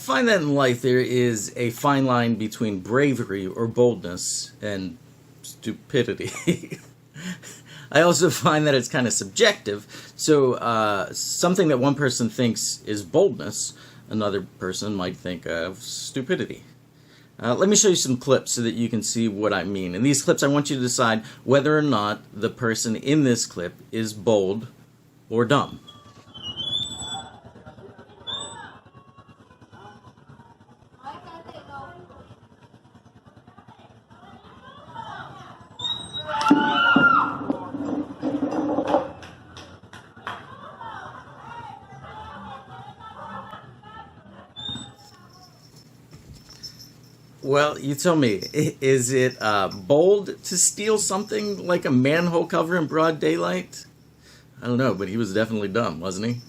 find that in life there is a fine line between bravery or boldness and stupidity. I also find that it's kind of subjective. So something that one person thinks is boldness, another person might think of stupidity. Let me show you some clips so that you can see what I mean. In these clips, I want you to decide whether or not the person in this clip is bold or dumb. Well, you tell me, is it bold to steal something like a manhole cover in broad daylight? I don't know, but he was definitely dumb, wasn't he?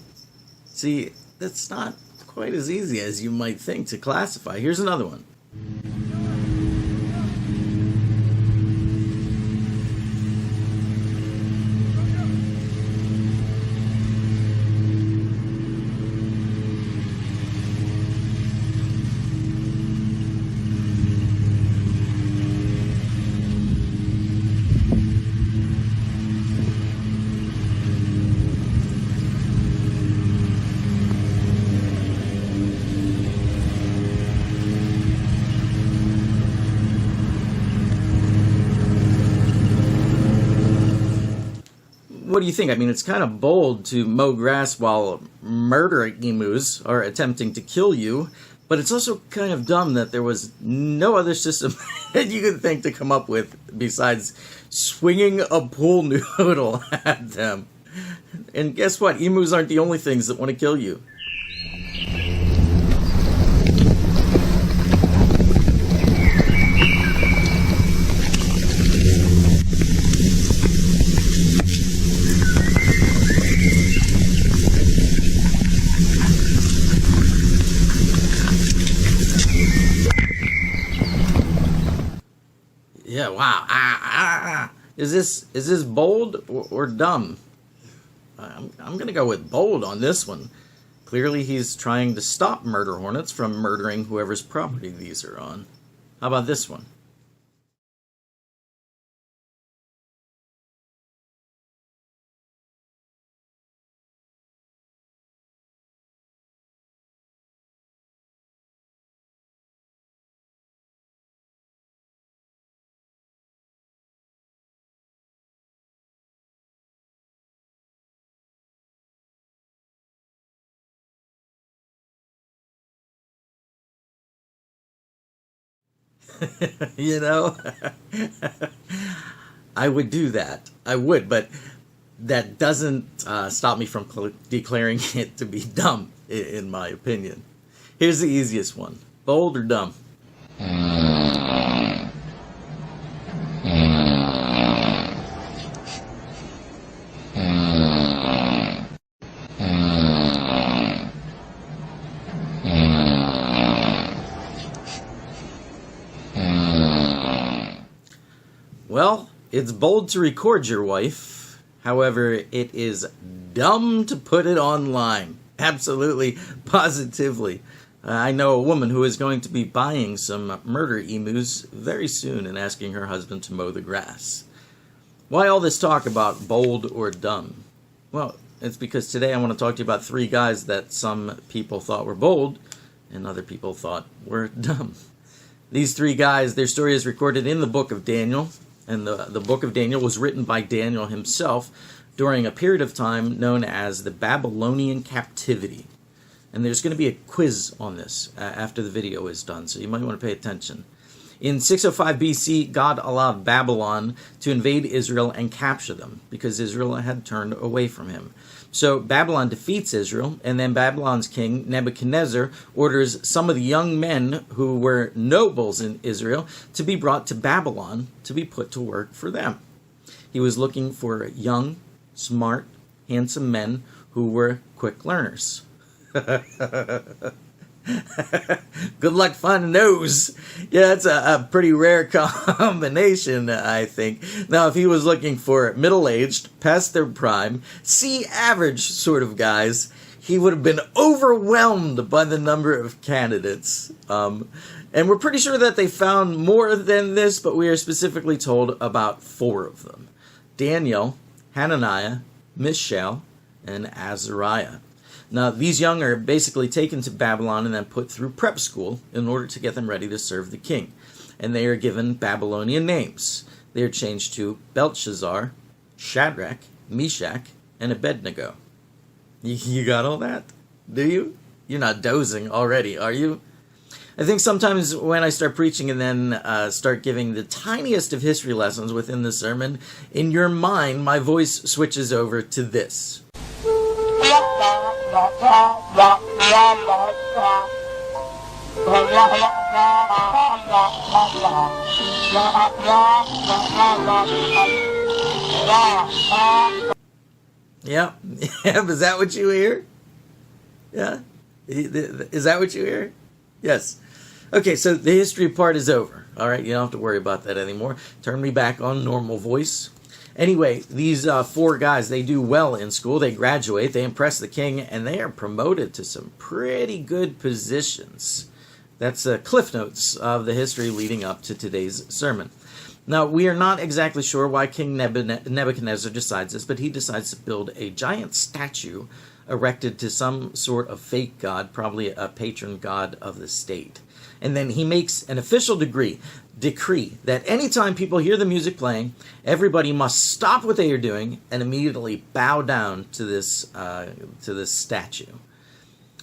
See, that's not quite as easy as you might think to classify. Here's another one. What do you think? I mean, it's kind of bold to mow grass while murder emus are attempting to kill you, but it's also kind of dumb that there was no other system that you could think to come up with besides swinging a pool noodle at them. And guess what? Emus aren't the only things that want to kill you. Yeah, wow. Is this bold or dumb? I'm gonna go with bold on this one. Clearly he's trying to stop murder hornets from murdering whoever's property these are on. How about this one? You know, I would do that. I would, but that doesn't stop me from declaring it to be dumb, in my opinion. Here's the easiest one. Bold or dumb? Well, it's bold to record your wife. However, it is dumb to put it online. Absolutely, positively. I know a woman who is going to be buying some murder emus very soon and asking her husband to mow the grass. Why all this talk about bold or dumb? Well, it's because today I want to talk to you about 3 guys that some people thought were bold and other people thought were dumb. These 3 guys, their story is recorded in the book of Daniel. And the book of Daniel was written by Daniel himself during a period of time known as the Babylonian captivity. And there's going to be a quiz on this after the video is done, so you might want to pay attention. In 605 BC, God allowed Babylon to invade Israel and capture them because Israel had turned away from him. So Babylon defeats Israel, and then Babylon's king, Nebuchadnezzar, orders some of the young men who were nobles in Israel to be brought to Babylon to be put to work for them. He was looking for young, smart, handsome men who were quick learners. Good luck finding those. Yeah, it's a pretty rare combination, I think. Now, if he was looking for middle-aged, past their prime, C-average sort of guys, he would have been overwhelmed by the number of candidates. And we're pretty sure that they found more than this, but we are specifically told about 4 of them: Daniel, Hananiah, Mishael, and Azariah. Now, these young are basically taken to Babylon and then put through prep school in order to get them ready to serve the king. And they are given Babylonian names. They are changed to Belshazzar, Shadrach, Meshach, and Abednego. You got all that? Do you? You're not dozing already, are you? I think sometimes when I start preaching and then start giving the tiniest of history lessons within the sermon, in your mind, my voice switches over to this. Yeah, is that what you hear? Yeah? Is that what you hear? Yes. Okay, so the history part is over. All right, you don't have to worry about that anymore. Turn me back on normal voice. Anyway, these 4 guys, they do well in school. They graduate, they impress the king, and they are promoted to some pretty good positions. That's Cliff Notes of the history leading up to today's sermon. Now, we are not exactly sure why King Nebuchadnezzar decides this, but he decides to build a giant statue erected to some sort of fake god, probably a patron god of the state. And then he makes an official decree that anytime people hear the music playing, everybody must stop what they are doing and immediately bow down to this statue.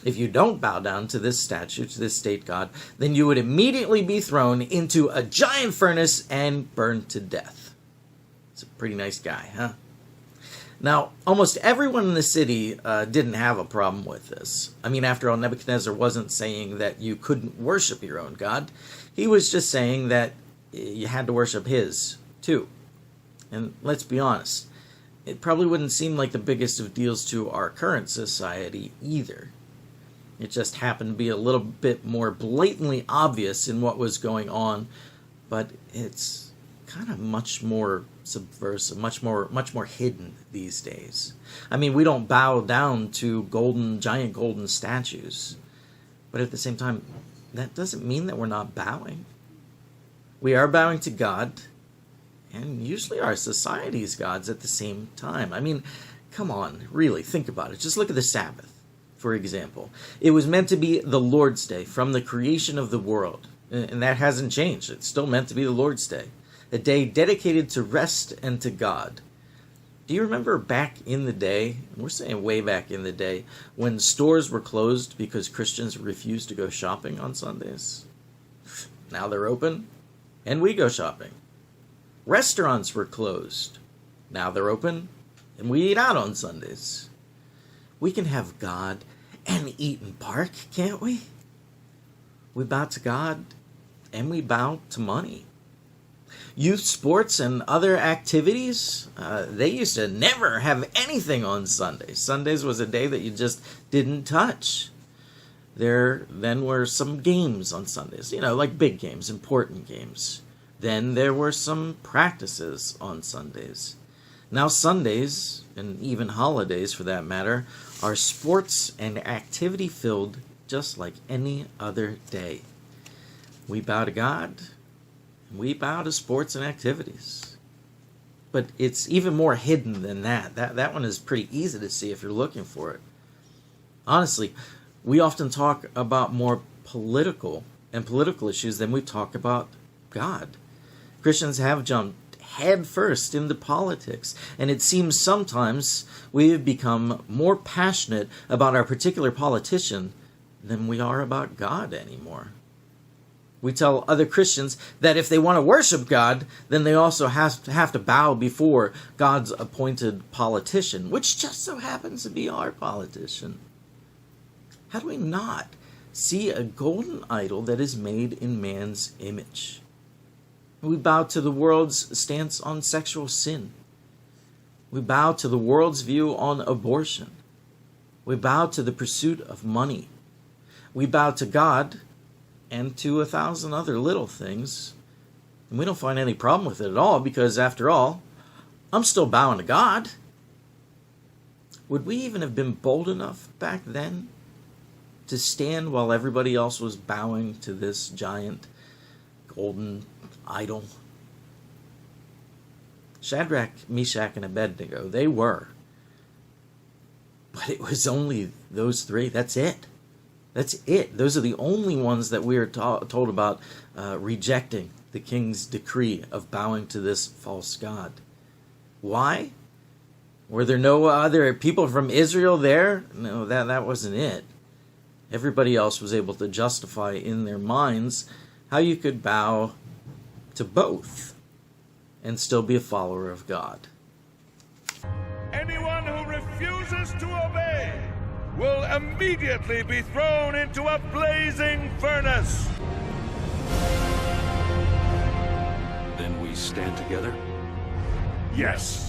If you don't bow down to this statue, to this state god, then you would immediately be thrown into a giant furnace and burned to death. It's a pretty nice guy, huh? Now, almost everyone in the city didn't have a problem with this. I mean, after all, Nebuchadnezzar wasn't saying that you couldn't worship your own god. He was just saying that you had to worship his, too. And let's be honest, it probably wouldn't seem like the biggest of deals to our current society either. It just happened to be a little bit more blatantly obvious in what was going on, but it's kind of much more subversive, much more hidden these days. I mean, we don't bow down to giant golden statues, but at the same time, that doesn't mean that we're not bowing. We are bowing to God, and usually our society's gods at the same time. I mean, come on, really, think about it. Just look at the Sabbath, for example. It was meant to be the Lord's Day from the creation of the world, and that hasn't changed. It's still meant to be the Lord's Day, a day dedicated to rest and to God. Do you remember back in the day, we're saying way back in the day, when stores were closed because Christians refused to go shopping on Sundays? Now they're open, and we go shopping. Restaurants were closed. Now they're open, and we eat out on Sundays. We can have God and eat and park, can't we? We bow to God, and we bow to money. Youth sports and other activities, they used to never have anything on Sundays. Sundays was a day that you just didn't touch. There then were some games on Sundays, like big games, important games. Then there were some practices on Sundays. Now Sundays, and even holidays for that matter, are sports and activity filled just like any other day. We bow to God. We bow to sports and activities. But it's even more hidden than that. That one is pretty easy to see if you're looking for it. Honestly, we often talk about more political issues than we talk about God. Christians have jumped headfirst into politics, and it seems sometimes we have become more passionate about our particular politician than we are about God anymore. We tell other Christians that if they want to worship God, then they also have to bow before God's appointed politician, which just so happens to be our politician. How do we not see a golden idol that is made in man's image? We bow to the world's stance on sexual sin. We bow to the world's view on abortion. We bow to the pursuit of money. We bow to God and to 1,000 other little things. And we don't find any problem with it at all, because after all, I'm still bowing to God. would we even have been bold enough back then to stand while everybody else was bowing to this giant golden idol? Shadrach, Meshach, and Abednego, they were. But it was only those three. That's it. That's it. Those are the only ones that we are told about rejecting the king's decree of bowing to this false god. Why? Were there no other people from Israel there? No, that wasn't it. Everybody else was able to justify in their minds how you could bow to both and still be a follower of God. Anyone who refuses to obey will immediately be thrown into a blazing furnace. Then we stand together? Yes.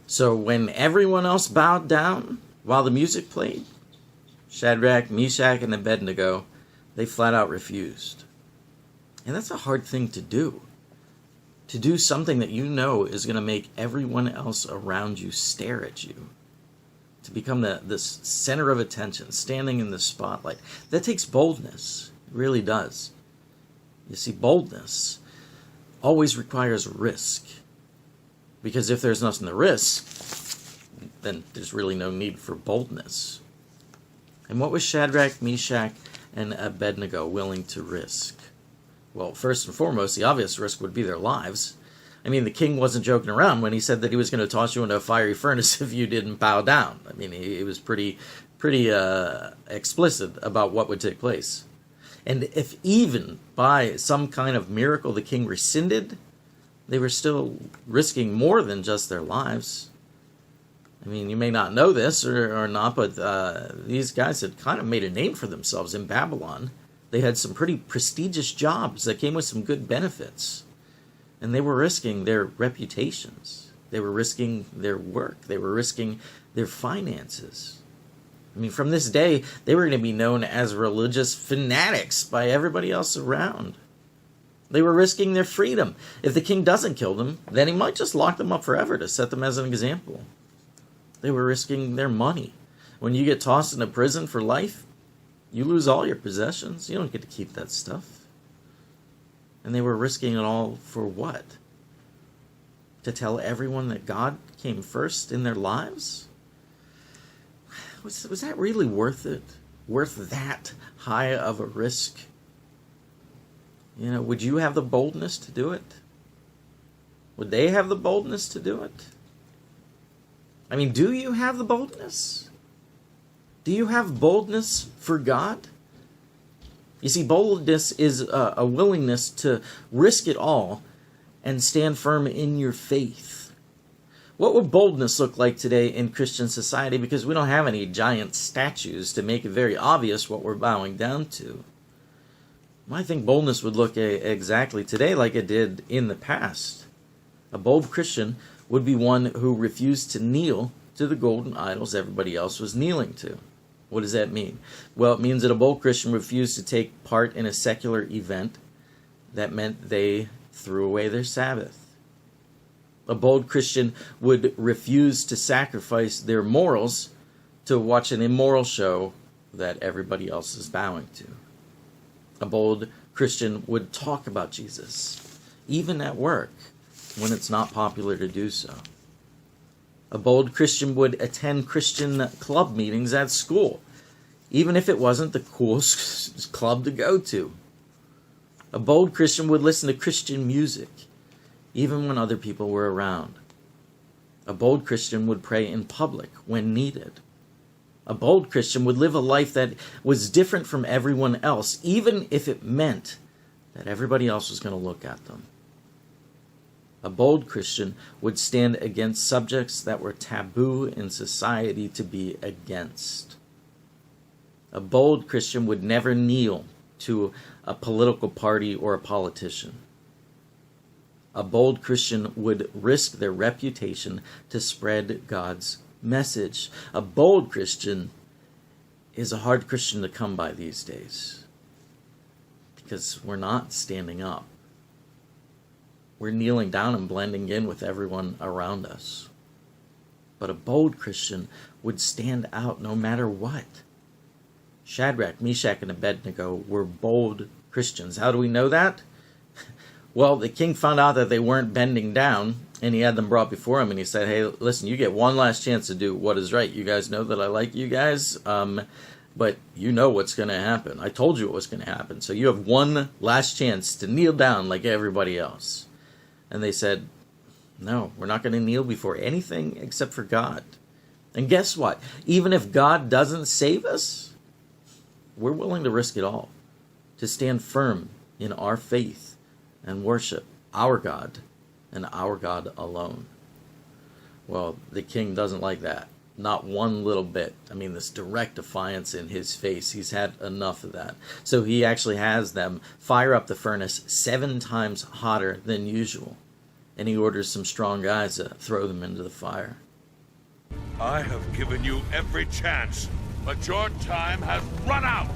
So when everyone else bowed down while the music played, Shadrach, Meshach, and Abednego, they flat out refused. And that's a hard thing to do. To do something that you know is going to make everyone else around you stare at you. To become the center of attention, standing in the spotlight. That takes boldness. It really does. You see, boldness always requires risk. Because if there's nothing to risk, then there's really no need for boldness. And what was Shadrach, Meshach, and Abednego willing to risk? Well, first and foremost, the obvious risk would be their lives. I mean, the king wasn't joking around when he said that he was going to toss you into a fiery furnace if you didn't bow down. I mean, he was pretty explicit about what would take place. And if even by some kind of miracle the king rescinded, they were still risking more than just their lives. I mean, you may not know this or not, but these guys had kind of made a name for themselves in Babylon. They had some pretty prestigious jobs that came with some good benefits. And they were risking their reputations. They were risking their work. They were risking their finances. I mean, from this day, they were going to be known as religious fanatics by everybody else around. They were risking their freedom. If the king doesn't kill them, then he might just lock them up forever to set them as an example. They were risking their money. When you get tossed into prison for life, you lose all your possessions. You don't get to keep that stuff. And they were risking it all for what? To tell everyone that God came first in their lives? Was that really worth it? Worth that high of a risk? You know, would you have the boldness to do it? Would they have the boldness to do it? I mean, do you have the boldness? Do you have boldness for God? You see, boldness is a willingness to risk it all and stand firm in your faith. What would boldness look like today in Christian society? Because we don't have any giant statues to make it very obvious what we're bowing down to. I think boldness would look exactly today like it did in the past. A bold Christian would be one who refused to kneel to the golden idols everybody else was kneeling to. What does that mean? Well, it means that a bold Christian refused to take part in a secular event that meant they threw away their Sabbath. A bold Christian would refuse to sacrifice their morals to watch an immoral show that everybody else is bowing to. A bold Christian would talk about Jesus, even at work, when it's not popular to do so. A bold Christian would attend Christian club meetings at school, even if it wasn't the coolest club to go to. A bold Christian would listen to Christian music, even when other people were around. A bold Christian would pray in public when needed. A bold Christian would live a life that was different from everyone else, even if it meant that everybody else was going to look at them. A bold Christian would stand against subjects that were taboo in society to be against. A bold Christian would never kneel to a political party or a politician. A bold Christian would risk their reputation to spread God's message. A bold Christian is a hard Christian to come by these days because we're not standing up. We're kneeling down and blending in with everyone around us. But a bold Christian would stand out no matter what. Shadrach, Meshach, and Abednego were bold Christians. How do we know that? Well, the king found out that they weren't bending down, and he had them brought before him, and he said, hey, listen, you get one last chance to do what is right. You guys know that I like you guys, but you know what's going to happen. I told you what was going to happen, so you have one last chance to kneel down like everybody else. And they said, no, we're not going to kneel before anything except for God. And guess what? Even if God doesn't save us, we're willing to risk it all to stand firm in our faith and worship our God and our God alone. Well, the king doesn't like that. Not one little bit. I mean, this direct defiance in his face. He's had enough of that. So he actually has them fire up the furnace 7 times hotter than usual. And he orders some strong guys to throw them into the fire. I have given you every chance, but your time has run out.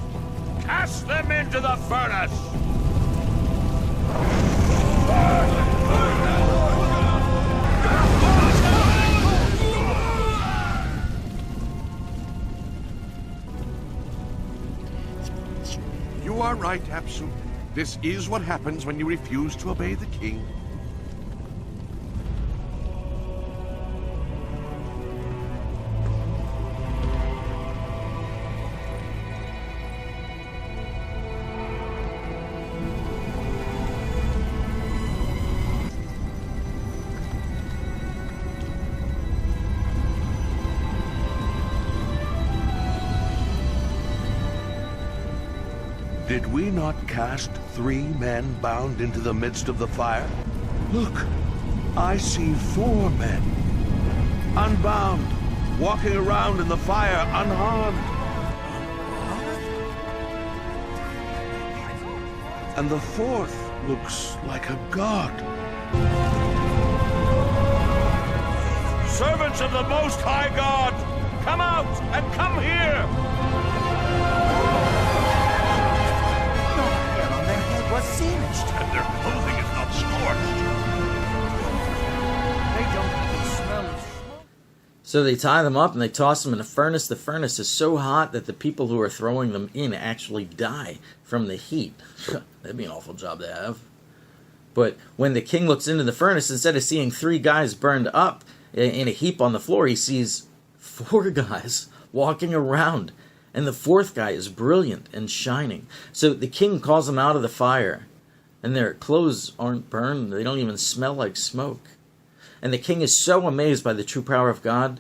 Cast them into the furnace! You are right, Apsu. This is what happens when you refuse to obey the king. Did we not cast 3 men bound into the midst of the fire? Look, I see 4 men, unbound, walking around in the fire unharmed. And the 4th looks like a god. Servants of the Most High God, come out and come here! Was singed. And their clothing is not scorched. They don't even smell of smoke. So they tie them up and they toss them in a furnace. The furnace is so hot that the people who are throwing them in actually die from the heat. That'd be an awful job to have. But when the king looks into the furnace, instead of seeing 3 guys burned up in a heap on the floor, he sees 4 guys walking around. And the 4th guy is brilliant and shining. So the king calls them out of the fire. And their clothes aren't burned. They don't even smell like smoke. And the king is so amazed by the true power of God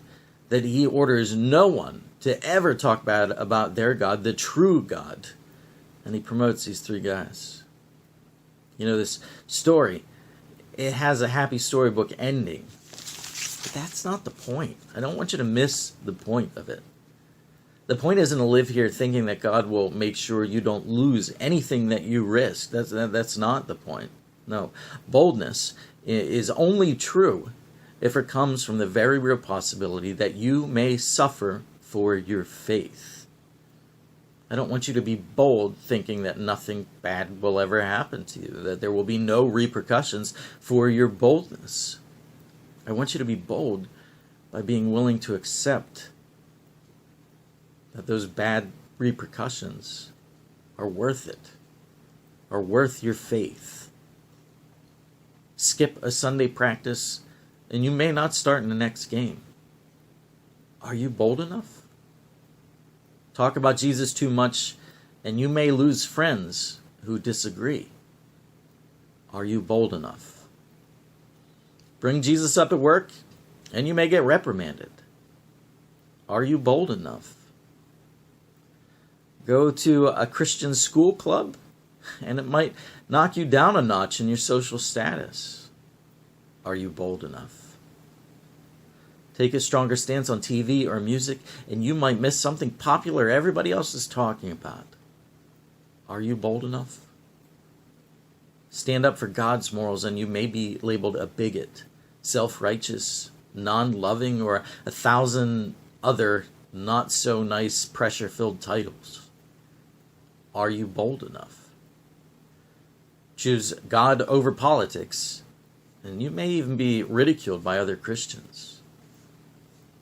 that he orders no one to ever talk bad about their God, the true God. And he promotes these 3 guys. You know, this story, it has a happy storybook ending. But that's not the point. I don't want you to miss the point of it. The point isn't to live here thinking that God will make sure you don't lose anything that you risk. That's not the point. No. Boldness is only true if it comes from the very real possibility that you may suffer for your faith. I don't want you to be bold thinking that nothing bad will ever happen to you, that there will be no repercussions for your boldness. I want you to be bold by being willing to accept that those bad repercussions are worth it, are worth your faith. Skip a Sunday practice, and you may not start in the next game. Are you bold enough? Talk about Jesus too much, and you may lose friends who disagree. Are you bold enough? Bring Jesus up at work, and you may get reprimanded. Are you bold enough? Go to a Christian school club, and it might knock you down a notch in your social status. Are you bold enough? Take a stronger stance on TV or music, and you might miss something popular everybody else is talking about. Are you bold enough? Stand up for God's morals, and you may be labeled a bigot, self-righteous, non-loving, or 1,000 other not-so-nice pressure-filled titles. Are you bold enough? Choose God over politics, and you may even be ridiculed by other Christians.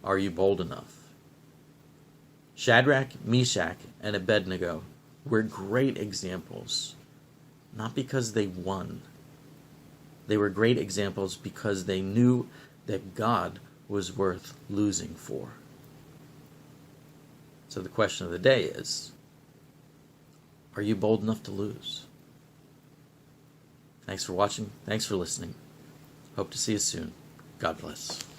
Are you bold enough? Shadrach, Meshach, and Abednego were great examples, not because they won. They were great examples because they knew that God was worth losing for. So the question of the day is, are you bold enough to lose? Thanks for watching. Thanks for listening. Hope to see you soon. God bless.